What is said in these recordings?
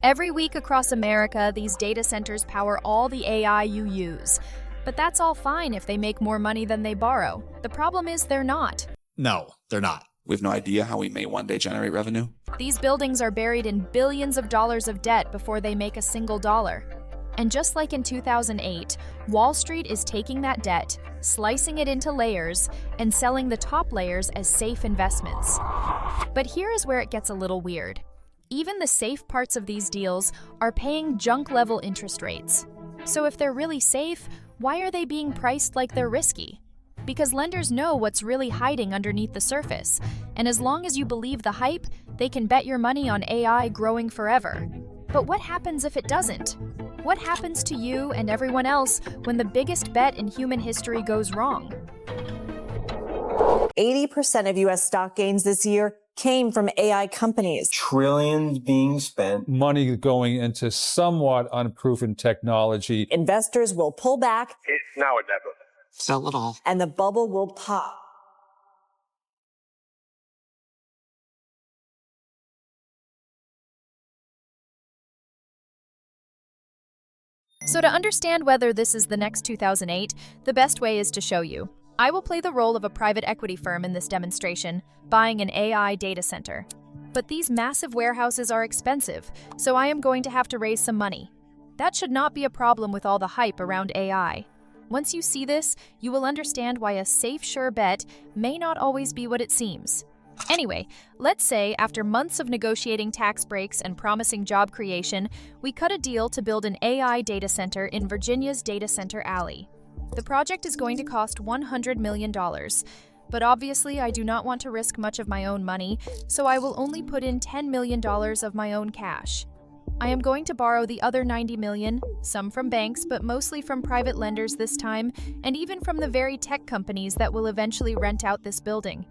Every week across America, these data centers power all the AI you use. But that's all fine if they make more money than they borrow. The problem is they're not. No, they're not. We have no idea how we may one day generate revenue. These buildings are buried in billions of dollars of debt before they make a single dollar. And just like in 2008, Wall Street is taking that debt, slicing it into layers, and selling the top layers as safe investments. But here is where it gets a little weird. Even the safe parts of these deals are paying junk-level interest rates. So if they're really safe, why are they being priced like they're risky? Because lenders know what's really hiding underneath the surface, and as long as you believe the hype, they can bet your money on AI growing forever. But what happens if it doesn't? What happens to you and everyone else when the biggest bet in human history goes wrong? 80% of U.S. stock gains this year came from AI companies. Trillions being spent. Money going into somewhat unproven technology. Investors will pull back. It's now or never. Sell it all. And the bubble will pop. So to understand whether this is the next 2008, the best way is to show you. I will play the role of a private equity firm in this demonstration, buying an AI data center. But these massive warehouses are expensive, so I am going to have to raise some money. That should not be a problem with all the hype around AI. Once you see this, you will understand why a safe, sure bet may not always be what it seems. Anyway, let's say after months of negotiating tax breaks and promising job creation, we cut a deal to build an AI data center in Virginia's Data Center Alley. The project is going to cost $100 million, but obviously I do not want to risk much of my own money, so I will only put in $10 million of my own cash. I am going to borrow the other $90 million, some from banks, but mostly from private lenders this time, and even from the very tech companies that will eventually rent out this building.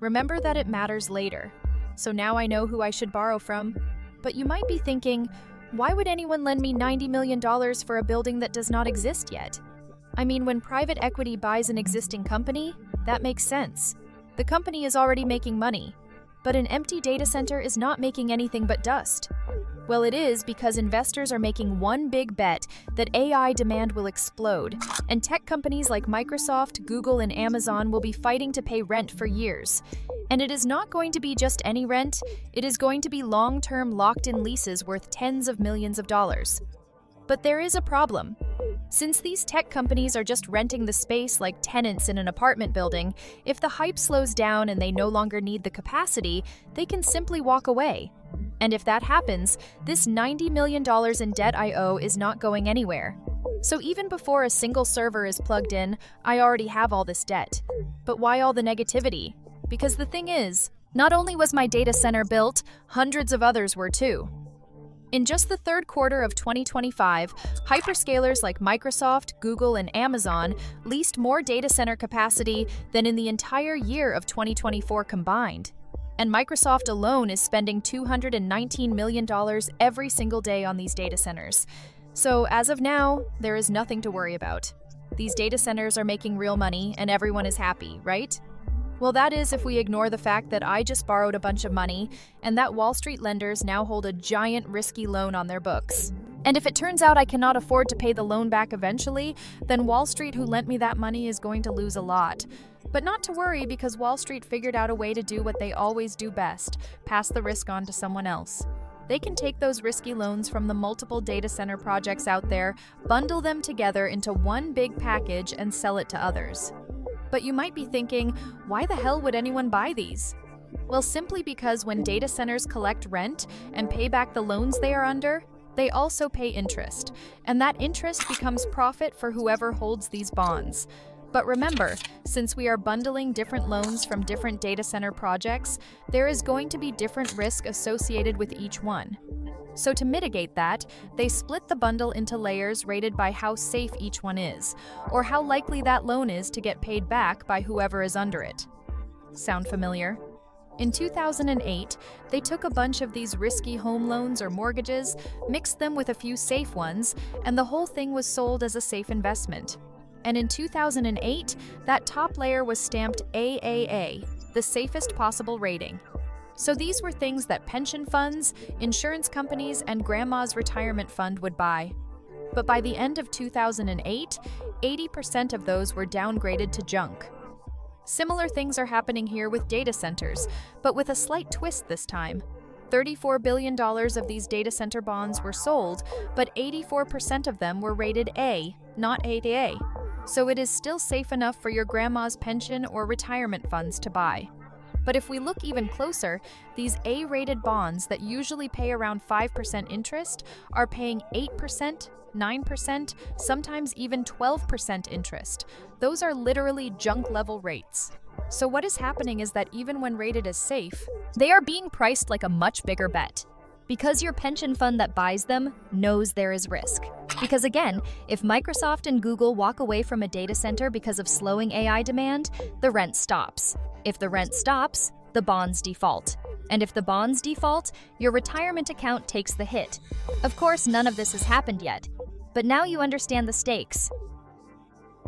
Remember that it matters later. So now I know who I should borrow from. But you might be thinking, why would anyone lend me $90 million for a building that does not exist yet? I mean, when private equity buys an existing company, that makes sense. The company is already making money, but an empty data center is not making anything but dust. Well, it is because investors are making one big bet that AI demand will explode, and tech companies like Microsoft, Google, and Amazon will be fighting to pay rent for years. And it is not going to be just any rent, it is going to be long-term locked-in leases worth tens of millions of dollars. But there is a problem. Since these tech companies are just renting the space like tenants in an apartment building, if the hype slows down and they no longer need the capacity, they can simply walk away. And if that happens, this $90 million in debt I owe is not going anywhere. So even before a single server is plugged in, I already have all this debt. But why all the negativity? Because the thing is, not only was my data center built, hundreds of others were too. In just the third quarter of 2025, hyperscalers like Microsoft, Google, and Amazon leased more data center capacity than in the entire year of 2024 combined. And Microsoft alone is spending $219 million every single day on these data centers. So as of now, there is nothing to worry about. These data centers are making real money and everyone is happy, right? Well, that is if we ignore the fact that I just borrowed a bunch of money and that Wall Street lenders now hold a giant risky loan on their books. And if it turns out I cannot afford to pay the loan back eventually, then Wall Street, who lent me that money, is going to lose a lot. But not to worry, because Wall Street figured out a way to do what they always do best, pass the risk on to someone else. They can take those risky loans from the multiple data center projects out there, bundle them together into one big package, and sell it to others. But you might be thinking, why the hell would anyone buy these? Well, simply because when data centers collect rent and pay back the loans they are under, they also pay interest, and that interest becomes profit for whoever holds these bonds. But remember, since we are bundling different loans from different data center projects, there is going to be different risk associated with each one. So to mitigate that, they split the bundle into layers rated by how safe each one is, or how likely that loan is to get paid back by whoever is under it. Sound familiar? In 2008, they took a bunch of these risky home loans or mortgages, mixed them with a few safe ones, and the whole thing was sold as a safe investment. And in 2008, that top layer was stamped AAA, the safest possible rating. So these were things that pension funds, insurance companies, and grandma's retirement fund would buy. But by the end of 2008, 80% of those were downgraded to junk. Similar things are happening here with data centers, but with a slight twist this time. $34 billion of these data center bonds were sold, but 84% of them were rated A, not AA. So it is still safe enough for your grandma's pension or retirement funds to buy. But if we look even closer, these A-rated bonds that usually pay around 5% interest are paying 8%, 9%, sometimes even 12% interest. Those are literally junk-level rates. So what is happening is that even when rated as safe, they are being priced like a much bigger bet. Because your pension fund that buys them knows there is risk. Because again, if Microsoft and Google walk away from a data center because of slowing AI demand, the rent stops. If the rent stops, the bonds default. And if the bonds default, your retirement account takes the hit. Of course, none of this has happened yet, but now you understand the stakes.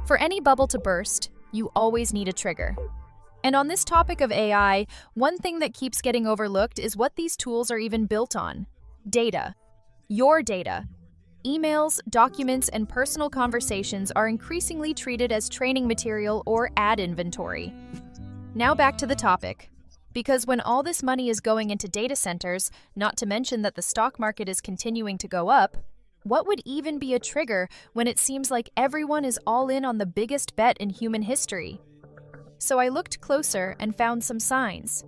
For any bubble to burst, you always need a trigger. And on this topic of AI, one thing that keeps getting overlooked is what these tools are even built on. Data. Your data. Emails, documents, and personal conversations are increasingly treated as training material or ad inventory. Now back to the topic. Because when all this money is going into data centers, not to mention that the stock market is continuing to go up, what would even be a trigger when it seems like everyone is all in on the biggest bet in human history? So I looked closer and found some signs.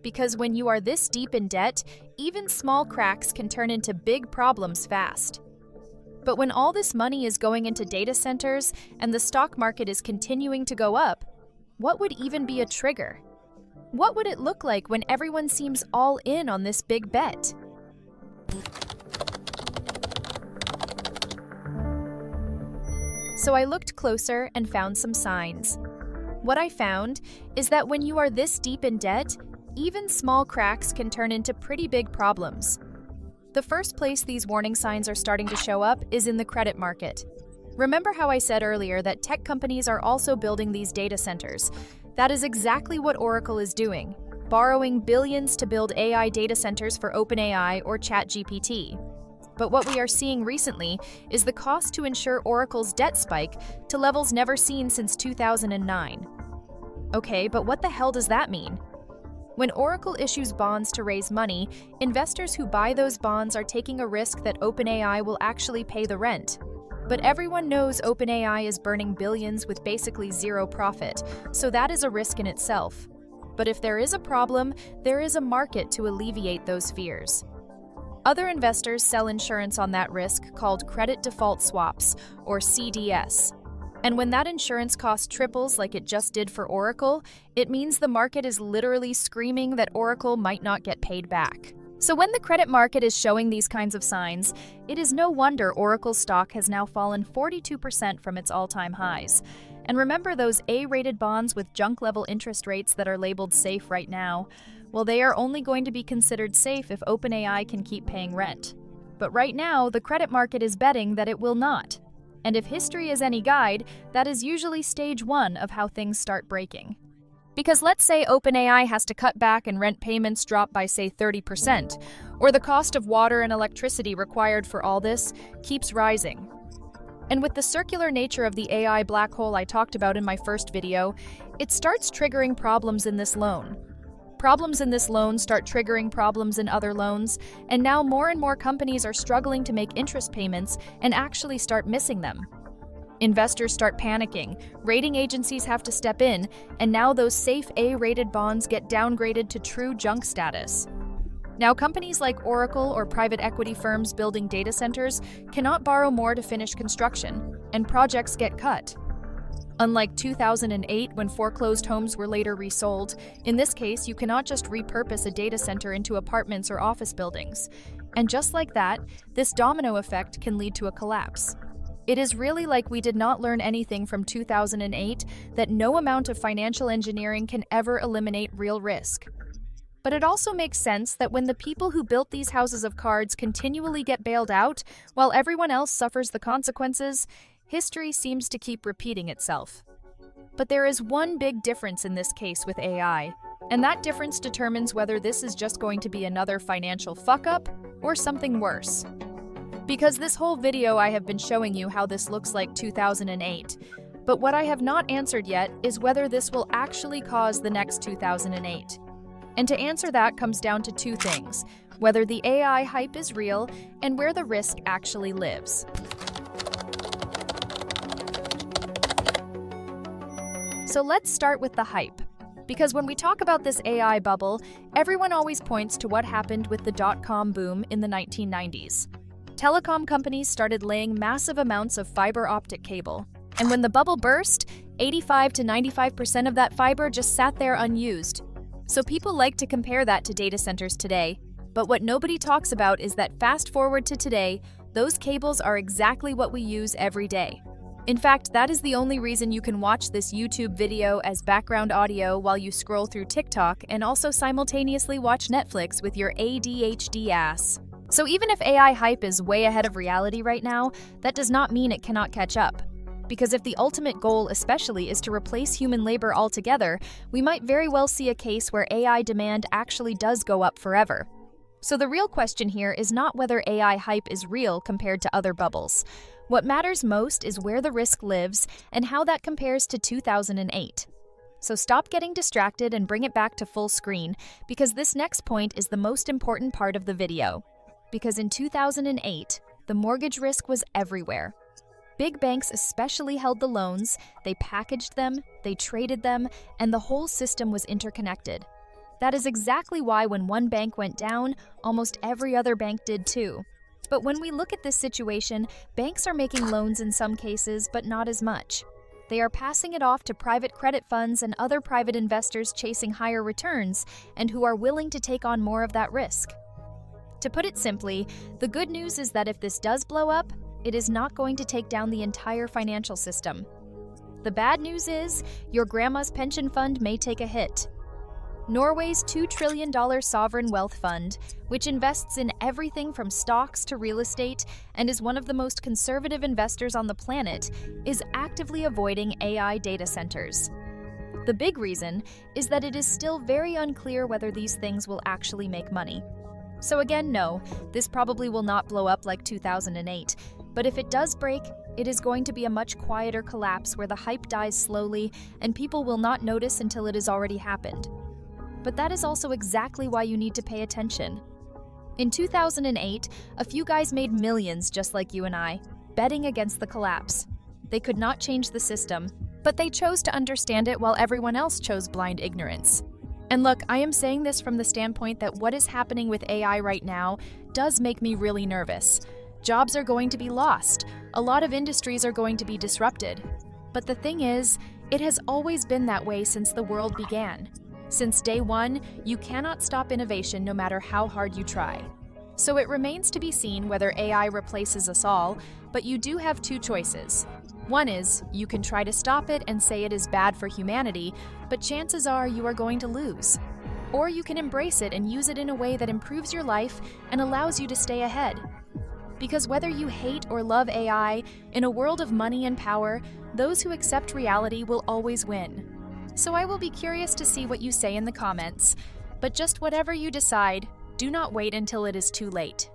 Because when you are this deep in debt, even small cracks can turn into big problems fast. But when all this money is going into data centers and the stock market is continuing to go up, what would even be a trigger? What would it look like when everyone seems all in on this big bet? So I looked closer and found some signs. What I found is that when you are this deep in debt, even small cracks can turn into pretty big problems. The first place these warning signs are starting to show up is in the credit market. Remember how I said earlier that tech companies are also building these data centers? That is exactly what Oracle is doing, borrowing billions to build AI data centers for OpenAI or ChatGPT. But what we are seeing recently is the cost to insure Oracle's debt spike to levels never seen since 2009. Okay, but what the hell does that mean? When Oracle issues bonds to raise money, investors who buy those bonds are taking a risk that OpenAI will actually pay the rent. But everyone knows OpenAI is burning billions with basically zero profit, so that is a risk in itself. But if there is a problem, there is a market to alleviate those fears. Other investors sell insurance on that risk called credit default swaps, or CDS. And when that insurance cost triples like it just did for Oracle, it means the market is literally screaming that Oracle might not get paid back. So when the credit market is showing these kinds of signs, it is no wonder Oracle's stock has now fallen 42% from its all-time highs. And remember those A-rated bonds with junk-level interest rates that are labeled safe right now? Well, they are only going to be considered safe if OpenAI can keep paying rent. But right now, the credit market is betting that it will not. And if history is any guide, that is usually stage one of how things start breaking. Because let's say OpenAI has to cut back and rent payments drop by, say, 30%, or the cost of water and electricity required for all this keeps rising. And with the circular nature of the AI black hole I talked about in my first video, it starts triggering problems in this loan. Problems in this loan start triggering problems in other loans, and now more and more companies are struggling to make interest payments and actually start missing them. Investors start panicking, rating agencies have to step in, and now those safe A-rated bonds get downgraded to true junk status. Now companies like Oracle or private equity firms building data centers cannot borrow more to finish construction, and projects get cut. Unlike 2008 when foreclosed homes were later resold, in this case you cannot just repurpose a data center into apartments or office buildings. And just like that, this domino effect can lead to a collapse. It is really like we did not learn anything from 2008 that no amount of financial engineering can ever eliminate real risk. But it also makes sense that when the people who built these houses of cards continually get bailed out while everyone else suffers the consequences, history seems to keep repeating itself. But there is one big difference in this case with AI. And that difference determines whether this is just going to be another financial fuck-up or something worse. Because this whole video I have been showing you how this looks like 2008, but what I have not answered yet is whether this will actually cause the next 2008. And to answer that comes down to two things: whether the AI hype is real and where the risk actually lives. So let's start with the hype. Because when we talk about this AI bubble, everyone always points to what happened with the dot-com boom in the 1990s. Telecom companies started laying massive amounts of fiber optic cable. And when the bubble burst, 85 to 95% of that fiber just sat there unused. So people like to compare that to data centers today. But what nobody talks about is that fast forward to today, those cables are exactly what we use every day. In fact, that is the only reason you can watch this YouTube video as background audio while you scroll through TikTok and also simultaneously watch Netflix with your ADHD ass. So even if AI hype is way ahead of reality right now, that does not mean it cannot catch up. Because if the ultimate goal especially is to replace human labor altogether, we might very well see a case where AI demand actually does go up forever. So the real question here is not whether AI hype is real compared to other bubbles. What matters most is where the risk lives and how that compares to 2008. So stop getting distracted and bring it back to full screen, because this next point is the most important part of the video. Because in 2008, the mortgage risk was everywhere. Big banks especially held the loans, they packaged them, they traded them, and the whole system was interconnected. That is exactly why when one bank went down, almost every other bank did too. But when we look at this situation, banks are making loans in some cases, but not as much. They are passing it off to private credit funds and other private investors chasing higher returns and who are willing to take on more of that risk. To put it simply, the good news is that if this does blow up, it is not going to take down the entire financial system. The bad news is, your grandma's pension fund may take a hit. Norway's $2 trillion sovereign wealth fund, which invests in everything from stocks to real estate and is one of the most conservative investors on the planet, is actively avoiding AI data centers. The big reason is that it is still very unclear whether these things will actually make money. So again, no, this probably will not blow up like 2008, but if it does break, it is going to be a much quieter collapse where the hype dies slowly and people will not notice until it has already happened. But that is also exactly why you need to pay attention. In 2008, a few guys made millions just like you and I, betting against the collapse. They could not change the system, but they chose to understand it while everyone else chose blind ignorance. And look, I am saying this from the standpoint that what is happening with AI right now does make me really nervous. Jobs are going to be lost. A lot of industries are going to be disrupted. But the thing is, it has always been that way since the world began. Since day one, you cannot stop innovation no matter how hard you try. So it remains to be seen whether AI replaces us all, but you do have two choices. One is, you can try to stop it and say it is bad for humanity, but chances are you are going to lose. Or you can embrace it and use it in a way that improves your life and allows you to stay ahead. Because whether you hate or love AI, in a world of money and power, those who accept reality will always win. So I will be curious to see what you say in the comments. But just whatever you decide, do not wait until it is too late.